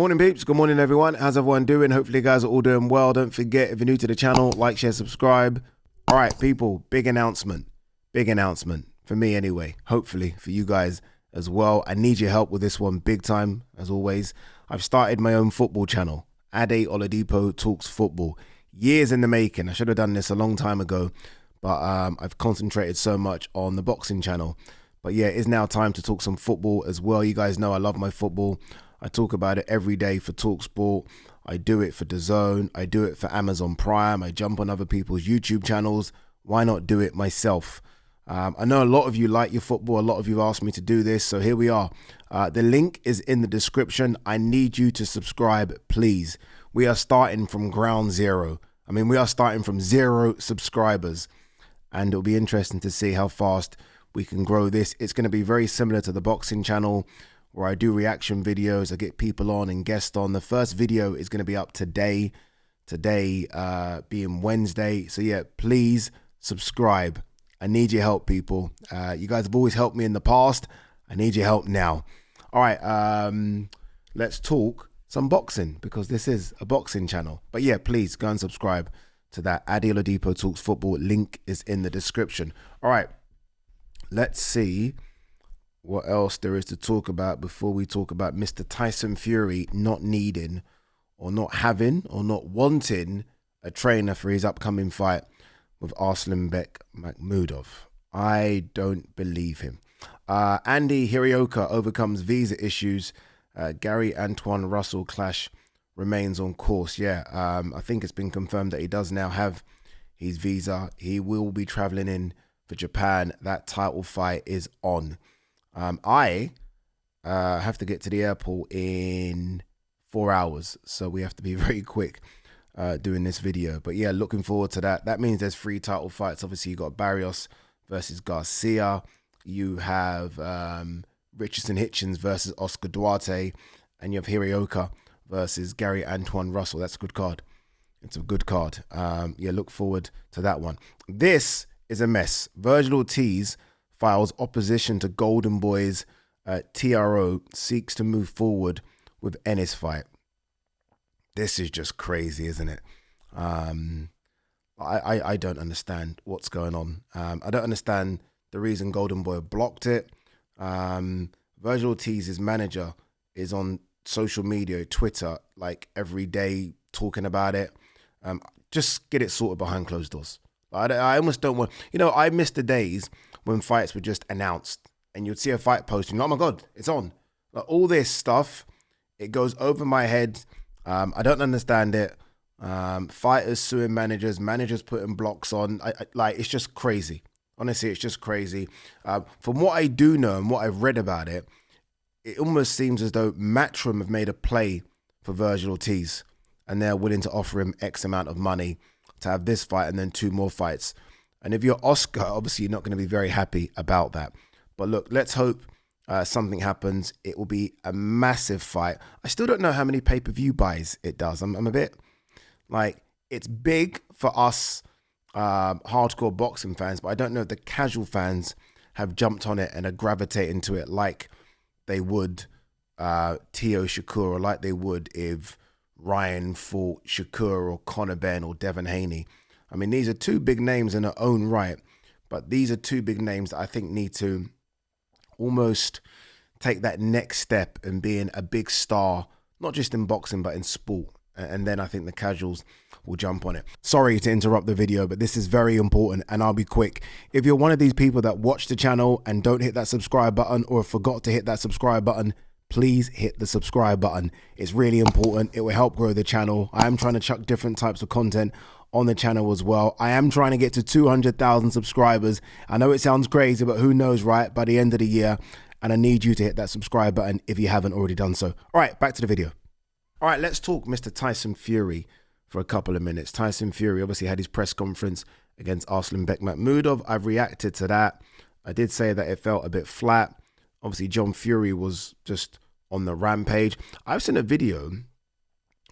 Morning peeps, good morning everyone. How's everyone doing? Hopefully you guys are all doing well. Don't forget, if you're new to the channel, like, share, subscribe. All right, people, big announcement for me anyway. Hopefully for you guys as well. I need your help with this one big time, as always. I've started my own football channel, Ade Oladipo Talks Football. Years in the making. I should have done this a long time ago, but I've concentrated so much on the boxing channel. But yeah, it's now time to talk some football as well. You guys know I love my football. I talk about it every day for TalkSport. I do it for DAZN. I do it for Amazon Prime. I jump on other people's YouTube channels. Why not do it myself? I know a lot of you like your football. A lot of you asked me to do this. So here we are. The link is in the description. I need you to subscribe, please. We are starting from ground zero. I mean, we are starting from 0 subscribers. And it'll be interesting to see how fast we can grow this. It's going to be very similar to the boxing channel, where I do reaction videos. I get people on and guests on. The first video is going to be up today being Wednesday. So yeah, please subscribe. I need your help, people. You guys have always helped me in the past. I need your help now. All right, let's talk some boxing, because this is a boxing channel. But yeah, please go and subscribe to that. Ade Oladipo Talks Football. Link is in the description. All right, let's see what else there is to talk about before we talk about Mr. Tyson Fury not needing or not having or not wanting a trainer for his upcoming fight with Arslanbek Makhmudov. I don't believe him. Andy Hirioka overcomes visa issues. Gary Antoine Russell clash remains on course. Yeah, I think it's been confirmed that he does now have his visa. He will be traveling in for Japan. That title fight is on. I have to get to the airport in 4 hours, so we have to be very quick doing this video. But yeah, looking forward to that. That means there's 3 title fights. Obviously, you got Barrios versus Garcia. You have Richardson Hitchens versus Oscar Duarte, and you have Hirioka versus Gary Antoine Russell. That's a good card. It's a good card. Yeah, look forward to that one. This is a mess. Virgil Ortiz files opposition to Golden Boy's TRO, seeks to move forward with Ennis fight. This is just crazy, isn't it? I don't understand what's going on. I don't understand the reason Golden Boy blocked it. Virgil Ortiz's manager is on social media, Twitter, like every day talking about it. Just get it sorted behind closed doors. I almost don't want, I miss the days when fights were just announced and you'd see a fight post and, oh my God, it's on. Like, all this stuff, it goes over my head. I don't understand it. Fighters suing managers, managers putting blocks on. Like, it's just crazy. Honestly, it's just crazy. From what I do know and what I've read about it, it almost seems as though Matchroom have made a play for Virgil Ortiz and they're willing to offer him X amount of money to have this fight and then 2 more fights. And if you're Oscar, obviously you're not going to be very happy about that. But look, let's hope something happens. It will be a massive fight. I still don't know how many pay-per-view buys it does. I'm a bit like, it's big for us hardcore boxing fans, but I don't know if the casual fans have jumped on it and are gravitating to it like they would Tio Shakur, or like they would if Ryan fought Shakur or Conor Benn or Devin Haney. I mean, these are 2 big names in their own right, but these are 2 big names that I think need to almost take that next step in being a big star, not just in boxing, but in sport. And then I think the casuals will jump on it. Sorry to interrupt the video, but this is very important and I'll be quick. If you're one of these people that watch the channel and don't hit that subscribe button or forgot to hit that subscribe button, please hit the subscribe button. It's really important. It will help grow the channel. I am trying to chuck different types of content on the channel as well. I am trying to get to 200,000 subscribers. I know it sounds crazy, but who knows, right? By the end of the year. And I need you to hit that subscribe button if you haven't already done so. All right, back to the video. All right, let's talk Mr. Tyson Fury for a couple of minutes. Tyson Fury obviously had his press conference against Arslanbek Makhmudov. I've reacted to that. I did say that it felt a bit flat. Obviously, John Fury was just on the rampage. I've seen a video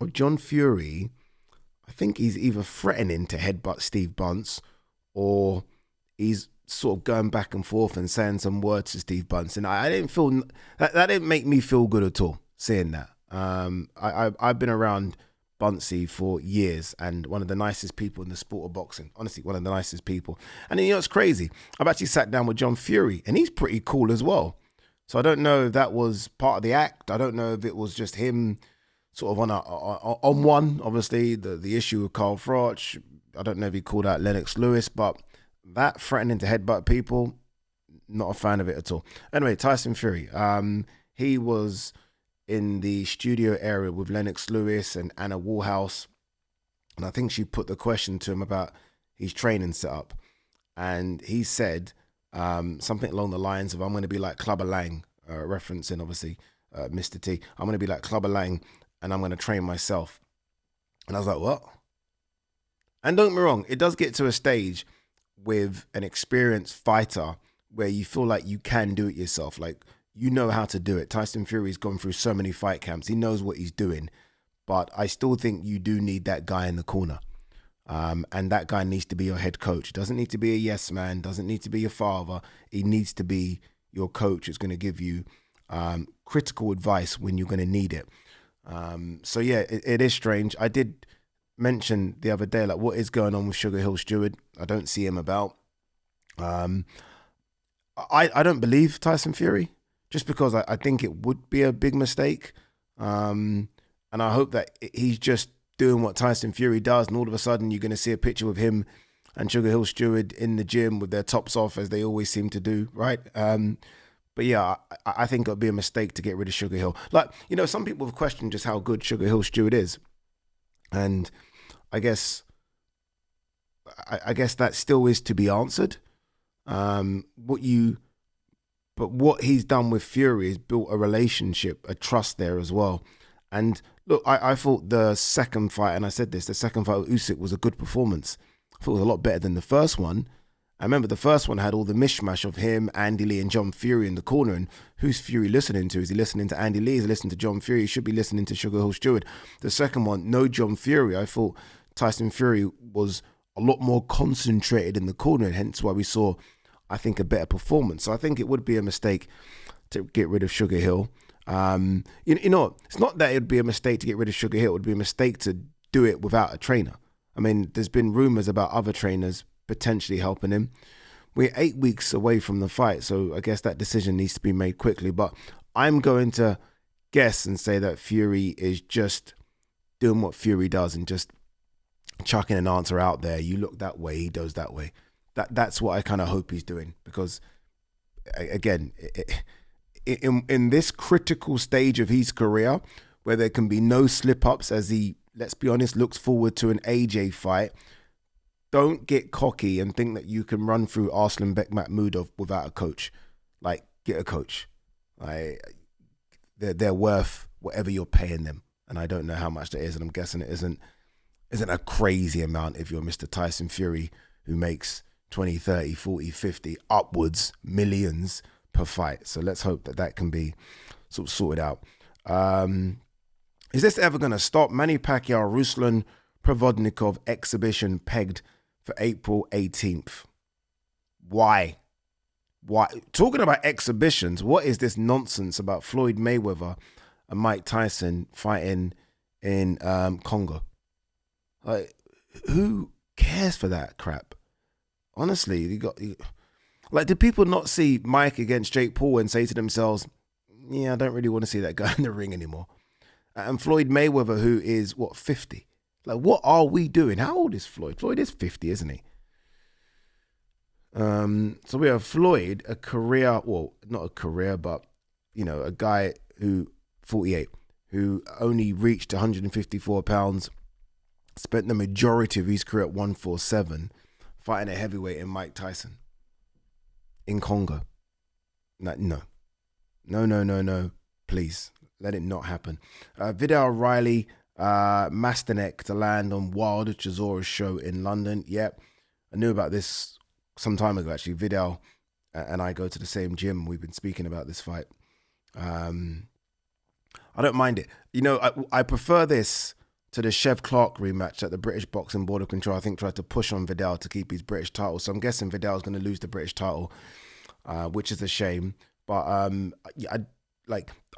of John Fury. I think he's either threatening to headbutt Steve Bunce, or he's sort of going back and forth and saying some words to Steve Bunce. And I didn't feel that didn't make me feel good at all, seeing that. I've been around Bunsey for years, and one of the nicest people in the sport of boxing. Honestly, one of the nicest people. And you know, it's crazy. I've actually sat down with John Fury, and he's pretty cool as well. So I don't know if that was part of the act. I don't know if it was just him sort of on one. Obviously, the issue with Carl Froch. I don't know if he called out Lennox Lewis, but that threatening to headbutt people, not a fan of it at all. Anyway, Tyson Fury. He was in the studio area with Lennox Lewis and Anna Warhouse. And I think she put the question to him about his training setup. And he said something along the lines of, I'm going to be like Clubber Lang, referencing, obviously, Mr. T. I'm going to be like Clubber Lang, and I'm going to train myself. And I was like, what? And don't get me wrong, it does get to a stage with an experienced fighter where you feel like you can do it yourself. Like, you know how to do it. Tyson Fury's gone through so many fight camps. He knows what he's doing. But I still think you do need that guy in the corner. And that guy needs to be your head coach. Doesn't need to be a yes man. Doesn't need to be your father. He needs to be your coach. It's going to give you critical advice when you're going to need it. So yeah, it is strange. I did mention the other day, like, what is going on with SugarHill Steward? I don't see him about. I don't believe Tyson Fury, just because I think it would be a big mistake. And I hope that he's just doing what Tyson Fury does, and all of a sudden you're going to see a picture with him and SugarHill Steward in the gym with their tops off, as they always seem to do, right? But yeah, I think it would be a mistake to get rid of SugarHill. Like, you know, some people have questioned just how good SugarHill Steward is. And I guess that still is to be answered. What he's done with Fury is built a relationship, a trust there as well. And look, I thought the second fight, and I said this, the second fight with Usyk was a good performance. I thought it was a lot better than the first one. I remember the first one had all the mishmash of him, Andy Lee, and John Fury in the corner. And who's Fury listening to? Is he listening to Andy Lee? Is he listening to John Fury? He should be listening to SugarHill Steward. The second one, no John Fury. I thought Tyson Fury was a lot more concentrated in the corner, and hence why we saw, I think, a better performance. So I think it would be a mistake to get rid of SugarHill. You know, it's not that it would be a mistake to get rid of SugarHill. It would be a mistake to do it without a trainer. I mean, there's been rumors about other trainers potentially helping him. We're 8 weeks away from the fight, so I guess that decision needs to be made quickly. But I'm going to guess and say that Fury is just doing what Fury does and just chucking an answer out there. You look that way, he does that way. That's what I kind of hope he's doing, because, again, in this critical stage of his career, where there can be no slip-ups as he, let's be honest, looks forward to an AJ fight, don't get cocky and think that you can run through Arslanbek Makhmudov without a coach. Like, get a coach. Like, they're worth whatever you're paying them. And I don't know how much that is, and I'm guessing it isn't a crazy amount if you're Mr. Tyson Fury, who makes 20, 30, 40, 50, upwards millions per fight. So let's hope that can be sort of sorted out. Is this ever going to stop? Manny Pacquiao, Ruslan Provodnikov exhibition pegged for April 18th. Why? Talking about exhibitions, what is this nonsense about Floyd Mayweather and Mike Tyson fighting in Congo? Like, who cares for that crap? Honestly, did people not see Mike against Jake Paul and say to themselves, yeah, I don't really want to see that guy in the ring anymore? And Floyd Mayweather, who is, 50? Like, what are we doing? How old is Floyd? Floyd is 50, isn't he? So we have Floyd, a career, well, not a career, but, you know, a guy who, 48, who only reached 154 pounds, spent the majority of his career at 147, fighting a heavyweight in Mike Tyson in Congo. No, please, let it not happen. Vidal Riley, Masternak to land on Wilder Chisora's show in London. Yep, I knew about this some time ago, actually. Vidal and I go to the same gym. We've been speaking about this fight. I don't mind it. You know, I prefer this to the Chev Clark rematch that the British Boxing Board of Control, I think, tried to push on Vidal to keep his British title. So I'm guessing Vidal's going to lose the British title, which is a shame. But I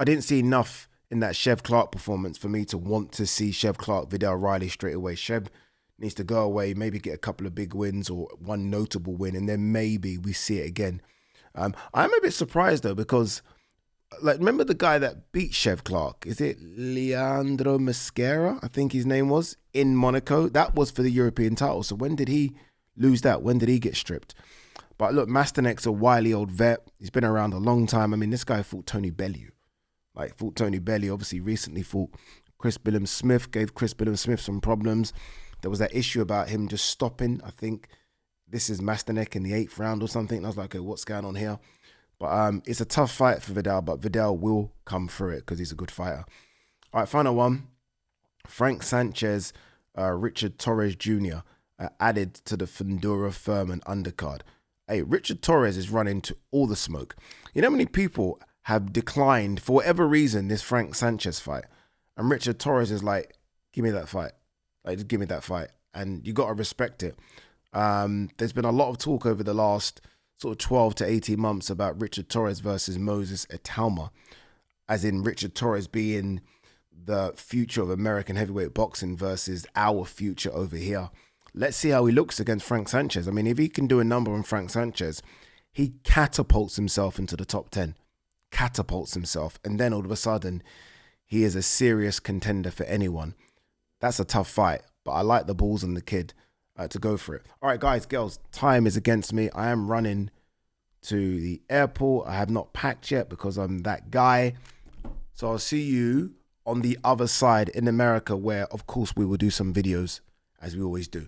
didn't see enough in that Chev Clark performance for me to want to see Chev Clark, Vidal Riley straight away. Chev needs to go away, maybe get a couple of big wins or one notable win, and then maybe we see it again. I'm a bit surprised though, because like, remember the guy that beat Chev Clark? Is it Leandro Mosquera? I think his name was, in Monaco. That was for the European title. So when did he lose that? When did he get stripped? But look, Masternak's a wily old vet. He's been around a long time. I mean, this guy fought Tony Bellew. Obviously recently fought Chris Billam-Smith, gave Chris Billam-Smith some problems. There was that issue about him just stopping. I think this is Masternak in the 8th round or something. And I was like, okay, what's going on here? But it's a tough fight for Vidal, but Vidal will come through it because he's a good fighter. All right, final one. Frank Sanchez, Richard Torres Jr. Added to the Fundora Furman undercard. Hey, Richard Torres is running to all the smoke. You know how many people have declined, for whatever reason, this Frank Sanchez fight? And Richard Torres is like, give me that fight. Like, just give me that fight. And you got to respect it. There's been a lot of talk over the last sort of 12 to 18 months about Richard Torres versus Moses Itauma, as in Richard Torres being the future of American heavyweight boxing versus our future over here. Let's see how he looks against Frank Sanchez. I mean, if he can do a number on Frank Sanchez, he catapults himself into the top 10. Catapults himself. And then all of a sudden, he is a serious contender for anyone. That's a tough fight, but I like the balls on the kid to go for it. All right, guys, girls, time is against me. I am running to the airport. I have not packed yet because I'm that guy. So I'll see you on the other side in America, where, of course, we will do some videos as we always do.